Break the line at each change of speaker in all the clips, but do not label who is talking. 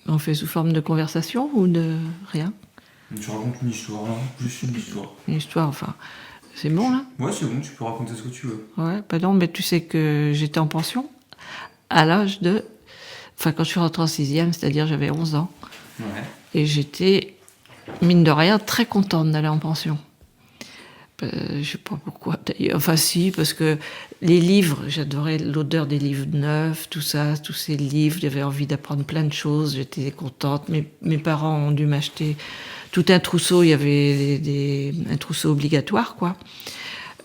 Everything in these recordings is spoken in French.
On fait sous forme de conversation ou de rien?
Tu racontes une histoire, hein, plus une histoire.
Une histoire, enfin. C'est bon, là?
Ouais, c'est bon, tu peux raconter ce que tu veux.
Ouais, bah non, mais tu sais que j'étais en pension à l'âge de... Enfin, quand je suis rentrée en 6e, c'est-à-dire j'avais 11 ans.
Ouais.
Et j'étais, mine de rien, très contente d'aller en pension. Je sais pas pourquoi d'ailleurs. Enfin si, parce que les livres, j'adorais l'odeur des livres neufs, tout ça, tous ces livres, j'avais envie d'apprendre plein de choses, j'étais contente. Mes parents ont dû m'acheter tout un trousseau, il y avait un trousseau obligatoire, quoi.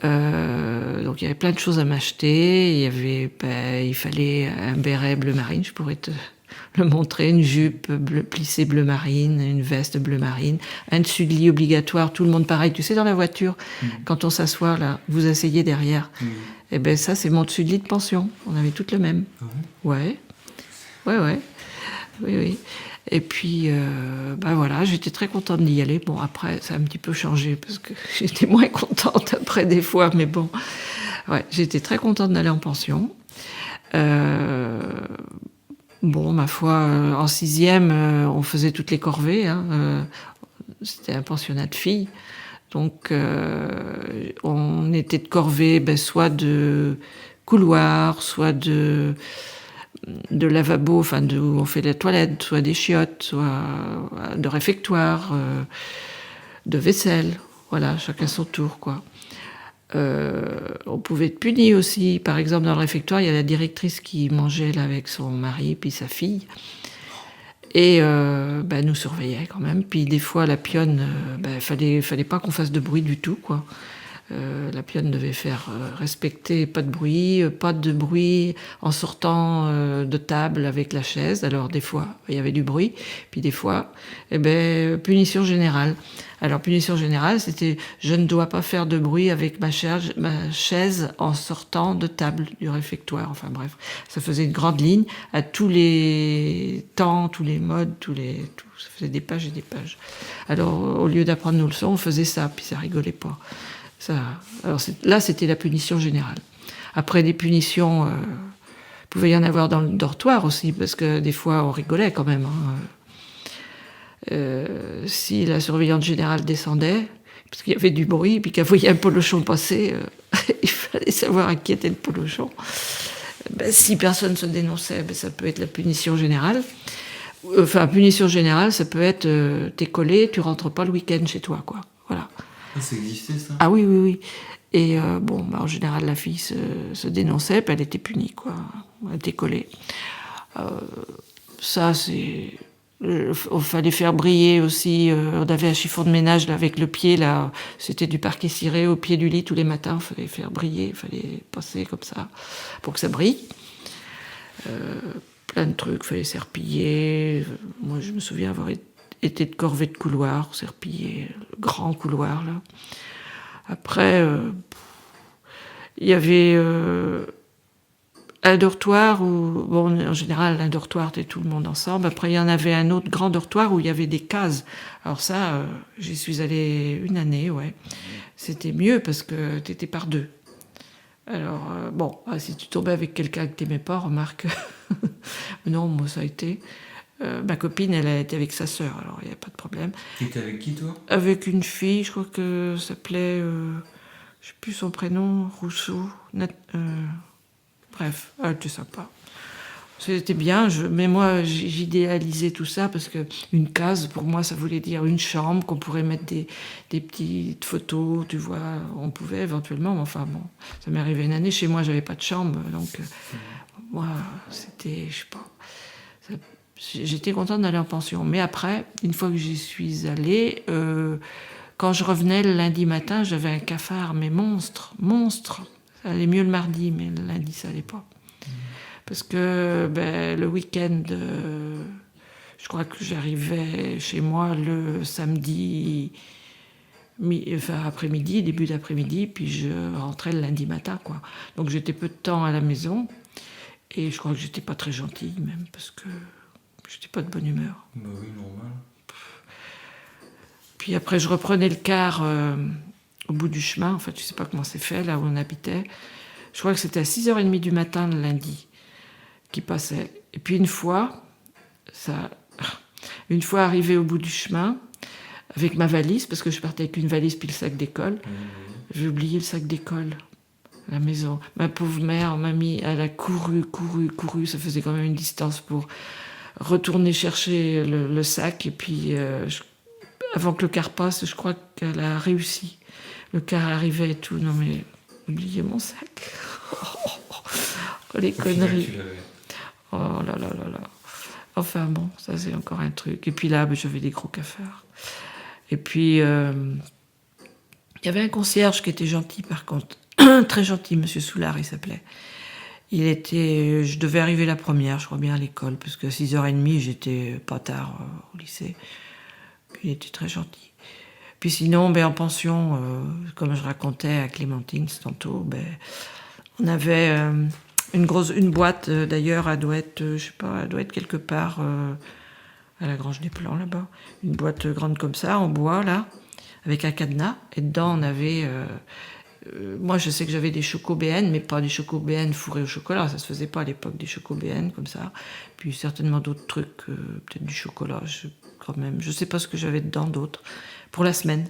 Donc il y avait plein de choses à m'acheter. Il fallait un béret bleu marine, je pourrais te le montrer, une jupe plissée bleu marine, une veste bleu marine, un dessus de lit obligatoire, tout le monde pareil. Tu sais, dans la voiture, quand on s'assoit là, vous asseyez derrière. Et ben ça, c'est mon dessus de lit de pension. On avait toutes le même. Ouais, ouais. Oui. Et puis, ben voilà, j'étais très contente d'y aller. Bon, après, ça a un petit peu changé parce que j'étais moins contente après des fois, mais bon. Ouais, j'étais très contente d'aller en pension. Bon, ma foi, en 6e, on faisait toutes les corvées. Hein, c'était un pensionnat de filles. Donc, on était de corvée, soit de couloir, soit de lavabo, enfin où on fait la toilette, soit des chiottes, soit de réfectoire, de vaisselle. Voilà, chacun son tour, quoi. On pouvait être puni aussi. Par exemple, dans le réfectoire, il y a la directrice qui mangeait là avec son mari puis sa fille. Et nous surveillait quand même. Puis des fois, la pionne, fallait pas qu'on fasse de bruit du tout, quoi. La pionne devait faire respecter pas de bruit en sortant de table avec la chaise. Alors des fois, il y avait du bruit, puis des fois, punition générale. Alors punition générale, c'était je ne dois pas faire de bruit avec ma chaise en sortant de table du réfectoire. Enfin bref, ça faisait une grande ligne à tous les temps, tous les modes, ça faisait des pages et des pages. Alors au lieu d'apprendre nos leçons, on faisait ça, puis ça rigolait pas. Alors là, c'était la punition générale. Après, des punitions, il pouvait y en avoir dans le dortoir aussi, parce que des fois, on rigolait quand même. Si la surveillante générale descendait, parce qu'il y avait du bruit, puis qu'elle voyait un polochon passer, il fallait savoir à qui était le polochon. Si personne ne se dénonçait, ça peut être la punition générale. Enfin, punition générale, ça peut être t'es collé, tu rentres pas le week-end chez toi, quoi. Voilà.
Ça existait, ça?
Ah oui. Et en général, la fille se dénonçait, puis elle était punie, quoi. Elle était collée. Ça, c'est... Il fallait faire briller aussi. On avait un chiffon de ménage là, avec le pied, là. C'était du parquet ciré au pied du lit tous les matins. Il fallait faire briller, il fallait passer comme ça pour que ça brille. Plein de trucs, il fallait serpiller. Moi, je me souviens avoir été de corvée de couloir, serpiller, le grand couloir, là. Après, il y avait un dortoir où, en général, un dortoir, c'était tout le monde ensemble. Après, il y en avait un autre grand dortoir où il y avait des cases. Alors ça, j'y suis allée une année, ouais. C'était mieux parce que t'étais par deux. Alors, si tu tombais avec quelqu'un que t'aimais pas, remarque. Non, moi, ça a été... ma copine, elle a été avec sa sœur, alors il n'y a pas de problème.
T'étais avec qui, toi?
Avec une fille, je crois que ça s'appelait... je sais plus son prénom, Rousseau. Bref, elle était sympa. C'était bien, mais moi j'idéalisais tout ça parce que une case, pour moi, ça voulait dire une chambre, qu'on pourrait mettre des petites photos, tu vois, on pouvait éventuellement, mais enfin bon, ça m'est arrivé une année, chez moi j'avais pas de chambre, donc moi c'était, je sais pas, j'étais contente d'aller en pension. Mais après, une fois que j'y suis allée, quand je revenais le lundi matin, j'avais un cafard, mais monstre. Ça allait mieux le mardi, mais le lundi, ça allait pas. Parce que le week-end, je crois que j'arrivais chez moi le samedi, après-midi, début d'après-midi, puis je rentrais le lundi matin, quoi. Donc j'étais peu de temps à la maison, et je crois que j'étais pas très gentille même, parce que j'étais pas de bonne humeur.
Bah oui, normal.
Puis après, je reprenais le car au bout du chemin. En fait, je sais pas comment c'est fait, là où on habitait. Je crois que c'était à 6h30 du matin le lundi qui passait. Et puis une fois, ça... Une fois arrivée au bout du chemin, avec ma valise, parce que je partais avec une valise puis le sac d'école, j'ai oublié le sac d'école à la maison. Ma pauvre mère, mamie, elle a couru, ça faisait quand même une distance pour retourner chercher le sac, et puis avant que le car passe, je crois qu'elle a réussi. Le car arrivait et tout, non mais, oubliez mon sac. Les conneries. Oh là là là là. Enfin bon, ça c'est encore un truc. Et puis là, j'avais des gros cafards. Et puis, il y avait un concierge qui était gentil par contre. Très gentil, monsieur Soulard, il s'appelait. Je devais arriver la première, je crois bien, à l'école, parce qu'à 6h30, j'étais pas tard au lycée. Puis il était très gentil. Puis sinon, en pension, comme je racontais à Clémentine tantôt, on avait une boîte, d'ailleurs, elle doit être, je sais pas, elle doit être quelque part à la Grange des Plans, là-bas. Une boîte grande comme ça, en bois, là, avec un cadenas. Et dedans, on avait... moi, je sais que j'avais des chocos-BN, mais pas des chocos-BN fourrés au chocolat. Ça se faisait pas à l'époque, des chocos-BN comme ça. Puis certainement d'autres trucs, peut-être du chocolat, quand même. Je sais pas ce que j'avais dedans d'autres. Pour la semaine.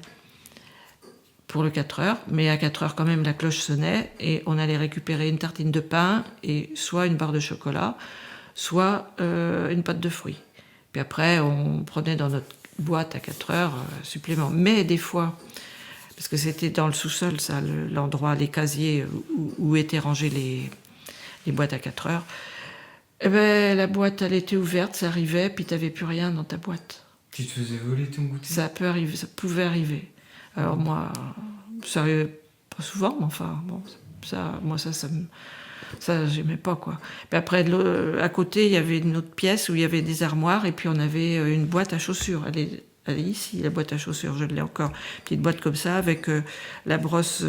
Pour le 4 heures. Mais à 4 heures, quand même, la cloche sonnait. Et on allait récupérer une tartine de pain et soit une barre de chocolat, soit une pâte de fruits. Puis après, on prenait dans notre boîte à 4 heures supplément. Mais des fois... Parce que c'était dans le sous-sol, ça, l'endroit, les casiers où étaient rangées les boîtes à 4 heures. Eh ben, la boîte, elle était ouverte, ça arrivait, puis t'avais plus rien dans ta boîte.
Tu te faisais voler ton goûter?
Ça peut arriver, ça pouvait arriver. Alors moi, ça arrivait pas souvent, mais enfin, bon, ça, j'aimais pas, quoi. Puis après, à côté, il y avait une autre pièce où il y avait des armoires, et puis on avait une boîte à chaussures. Elle est ici, la boîte à chaussures, je l'ai encore. Petite boîte comme ça, avec la brosse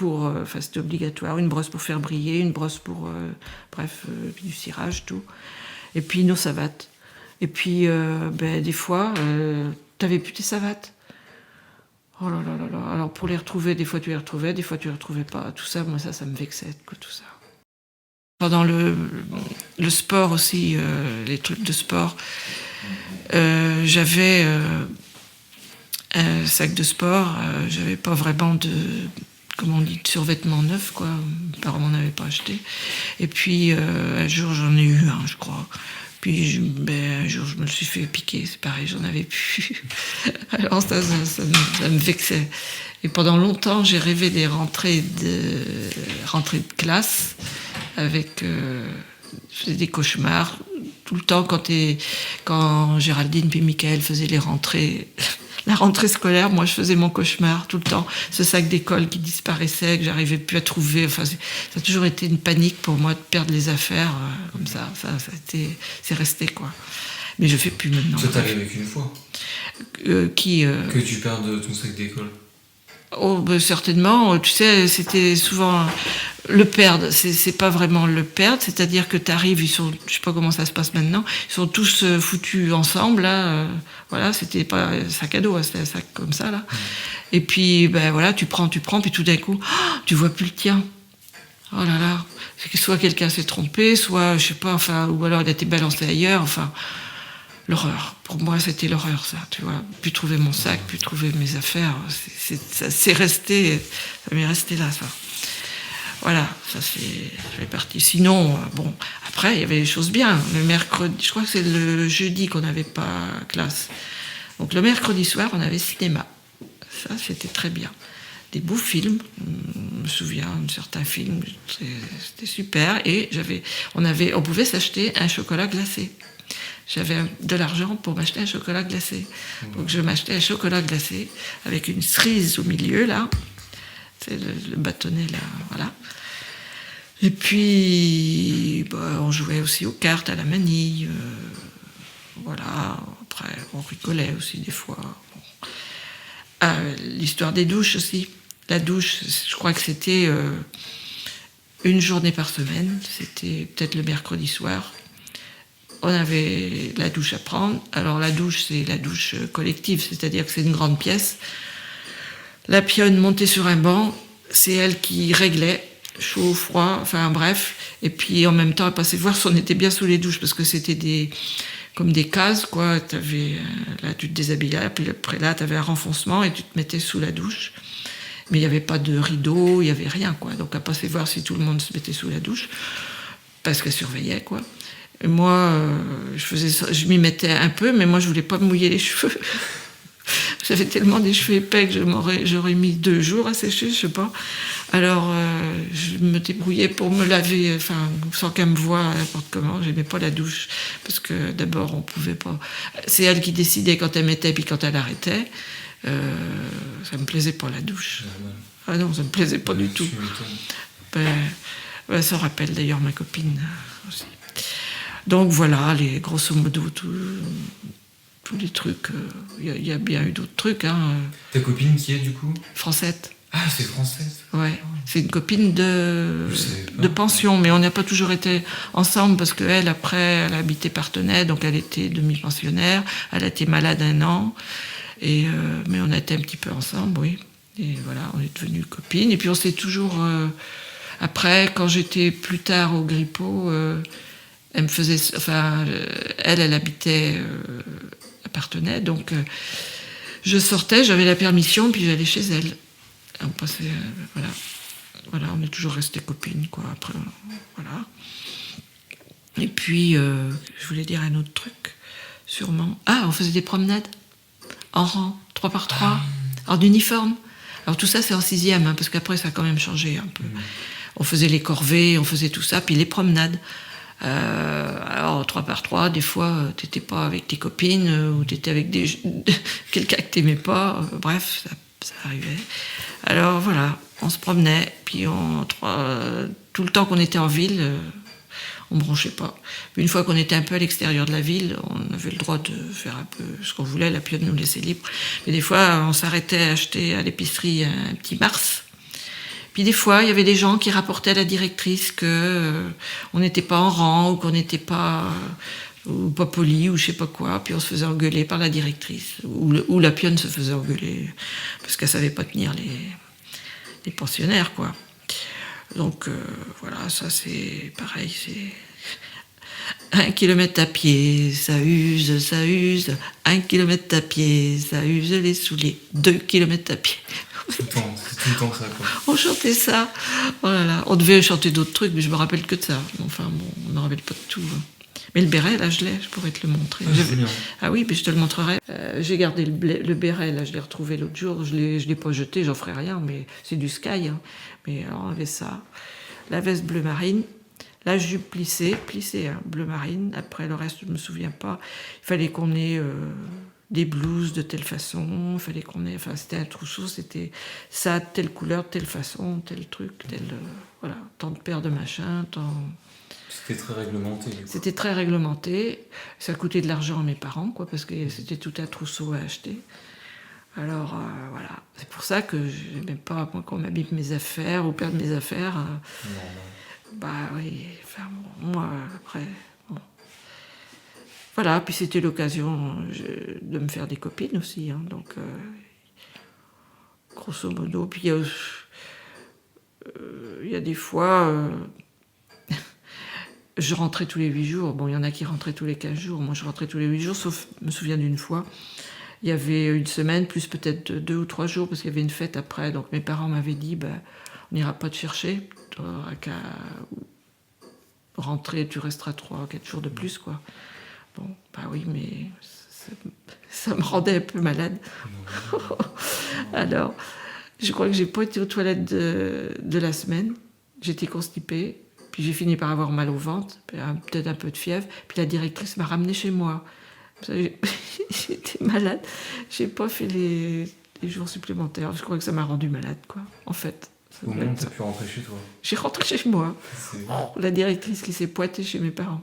enfin c'était obligatoire, une brosse pour faire briller, une brosse pour, du cirage, tout. Et puis nos savates. Et puis, des fois, t'avais plus tes savates. Oh là là là là. Alors pour les retrouver, des fois tu les retrouvais, des fois tu les retrouvais pas. Tout ça, moi ça me vexait, quoi, tout ça. Pendant le sport aussi, les trucs de sport, j'avais un sac de sport, j'avais pas vraiment de survêtement neuf, quoi. Mes parents m'en avaient pas acheté. Et puis un jour j'en ai eu un, je crois. Puis un jour je me le suis fait piquer, c'est pareil, j'en avais plus. Alors ça me vexait. Et pendant longtemps j'ai rêvé des rentrées de classe avec je faisais des cauchemars tout le temps quand Géraldine puis Michael faisaient les rentrées, la rentrée scolaire, moi je faisais mon cauchemar tout le temps, ce sac d'école qui disparaissait, que j'arrivais plus à trouver. Enfin, ça a toujours été une panique pour moi de perdre les affaires comme ça. C'est resté, quoi. Mais je fais plus maintenant.
Ça t'est arrivé qu'une fois? Que tu perdes ton sac d'école?
Oh, certainement. Tu sais, c'était souvent le perdre. C'est pas vraiment le perdre, c'est-à-dire que t'arrives, je sais pas comment ça se passe maintenant, ils sont tous foutus ensemble, là. Voilà, c'était pas un sac à dos, c'était un sac comme ça, là. Et puis, voilà, tu prends, puis tout d'un coup, tu vois plus le tien. Oh là là. C'est que soit quelqu'un s'est trompé, soit, je sais pas, enfin, ou alors il a été balancé ailleurs, enfin. L'horreur. Pour moi, c'était l'horreur, ça, tu vois. Plus trouver mon sac, plus trouver mes affaires. Ça m'est resté là, ça. Voilà, ça c'est parti. Sinon, bon, après, il y avait des choses bien. Le mercredi, je crois que c'est le jeudi qu'on n'avait pas classe. Donc le mercredi soir, on avait cinéma. Ça, c'était très bien. Des beaux films. Je me souviens de certains films. C'était super. Et on pouvait s'acheter un chocolat glacé. J'avais de l'argent pour m'acheter un chocolat glacé. Donc je m'achetais un chocolat glacé avec une cerise au milieu, là. C'est le bâtonnet, là, voilà. Et puis, on jouait aussi aux cartes, à la manille. Voilà. Après, on rigolait aussi des fois. Bon. L'histoire des douches aussi. La douche, je crois que c'était une journée par semaine. C'était peut-être le mercredi soir. On avait la douche à prendre. Alors la douche, c'est la douche collective, c'est-à-dire que c'est une grande pièce. La pionne montait sur un banc, c'est elle qui réglait, chaud, froid, enfin bref. Et puis en même temps, elle passait voir si on était bien sous les douches, parce que c'était comme des cases, quoi. Là, tu te déshabillais, puis après là, tu avais un renfoncement et tu te mettais sous la douche. Mais il n'y avait pas de rideau, il n'y avait rien, quoi. Donc, elle passait voir si tout le monde se mettait sous la douche, parce qu'elle surveillait, quoi. Et moi, je m'y mettais un peu, mais moi, je voulais pas me mouiller les cheveux. J'avais tellement des cheveux épais que j'aurais mis 2 jours à sécher, je sais pas. Alors, je me débrouillais pour me laver, sans qu'elle me voie n'importe comment. J'aimais pas la douche, parce que d'abord, on pouvait pas. C'est elle qui décidait quand elle mettait, puis quand elle arrêtait. Ça me plaisait pas la douche. Ah non, ça me plaisait pas du tout. Ça rappelle d'ailleurs ma copine aussi. Donc voilà, grosso modo, tous les trucs. Il y a bien eu d'autres trucs.
Ta copine qui est du coup ?
Francette.
Ah, c'est Francette.
Ouais, c'est une copine de pension, mais on n'a pas toujours été ensemble parce qu'elle, après, elle habitait Parthenay, donc elle était demi-pensionnaire. Elle a été malade 1 an. Mais on a été un petit peu ensemble, oui. Et voilà, on est devenus copines. Et puis on s'est toujours... après, quand j'étais plus tard au Grippo, elle me faisait... elle habitait à Parthenay, donc je sortais, j'avais la permission, puis j'allais chez elle. On passait... voilà, on est toujours restés copines, quoi. Après, voilà. Et puis, je voulais dire un autre truc, sûrement. Ah, on faisait des promenades en rang, 3 par 3, en uniforme. Alors tout ça, c'est en 6e, parce qu'après, ça a quand même changé un peu. On faisait les corvées, on faisait tout ça, puis les promenades. Alors 3 par 3, des fois, t'étais pas avec tes copines, ou t'étais avec quelqu'un que t'aimais pas. Bref, ça arrivait. Alors voilà, on se promenait, puis tout le temps qu'on était en ville... on ne branchait pas. Une fois qu'on était un peu à l'extérieur de la ville, on avait le droit de faire un peu ce qu'on voulait, la pieuvre nous laissait libre. Mais des fois, on s'arrêtait à acheter à l'épicerie un petit Mars. Puis des fois, il y avait des gens qui rapportaient à la directrice qu'on n'était pas en rang, ou qu'on n'était pas... ou pas poli, ou je sais pas quoi. Puis on se faisait engueuler par la directrice. Ou la pionne se faisait engueuler, parce qu'elle savait pas tenir les pensionnaires, quoi. Donc voilà, ça c'est pareil, c'est 1 kilomètre à pied, ça use, 1 kilomètre à pied, ça use les souliers, 2 kilomètres à pied.
C'est tout le temps ça, quoi.
On chantait ça, oh là là, on devait chanter d'autres trucs, mais je me rappelle que de ça. Enfin bon, on ne me rappelle pas de tout. Mais le béret, là, je pourrais te le montrer. Ah oui, mais je te le montrerai. J'ai gardé le béret, là, je l'ai retrouvé l'autre jour. Je l'ai pas jeté, j'en ferai rien, mais c'est du Sky. Hein. Mais alors, on avait ça. La veste bleu marine, la jupe plissée, hein, bleu marine. Après, le reste, je ne me souviens pas. Il fallait qu'on ait des blouses de telle façon. Il fallait qu'on ait... Enfin, c'était un trousseau, c'était ça, telle couleur, telle façon, tel truc, voilà, tant de paires de machin, tant...
C'était très réglementé.
C'était très réglementé. Ça coûtait de l'argent à mes parents, quoi, parce que c'était tout un trousseau à acheter. Alors, voilà. C'est pour ça que je n'aime pas, moi, qu'on m'abîme mes affaires ou perde mes affaires. Bah oui, enfin, bon, moi, après... Bon. Voilà, puis c'était l'occasion de me faire des copines aussi. Hein, donc, grosso modo. Puis il y a des fois... je rentrais tous les 8 jours. Bon, il y en a qui rentraient tous les 15 jours. Moi, je rentrais tous les 8 jours, sauf, je me souviens d'une fois, il y avait 1 semaine, plus peut-être 2 ou 3 jours, parce qu'il y avait une fête après. Donc, mes parents m'avaient dit, on n'ira pas te chercher. Tu n'auras qu'à rentrer, tu resteras 3 ou 4 jours de plus, quoi. Bon, bah oui, mais ça me rendait un peu malade. Alors, je crois que j'ai pas été aux toilettes de la semaine. J'étais constipée. Puis j'ai fini par avoir mal au ventre, peut-être un peu de fièvre. Puis la directrice m'a ramenée chez moi. J'étais malade. J'ai pas fait les jours supplémentaires. Je crois que ça m'a rendue malade, quoi. En fait.
Au moins, t'as pu rentrer chez toi.
J'ai rentré chez moi. La directrice qui s'est pointée chez mes parents.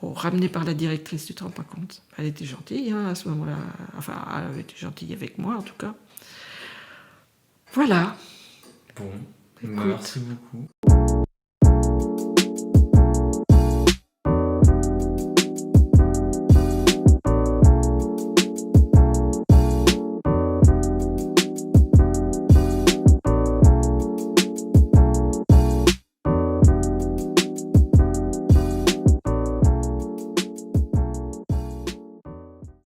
Ramenée par la directrice, tu te rends pas compte. Elle était gentille, hein, à ce moment-là. Enfin, elle était gentille avec moi, en tout cas. Voilà.
Bon, merci beaucoup.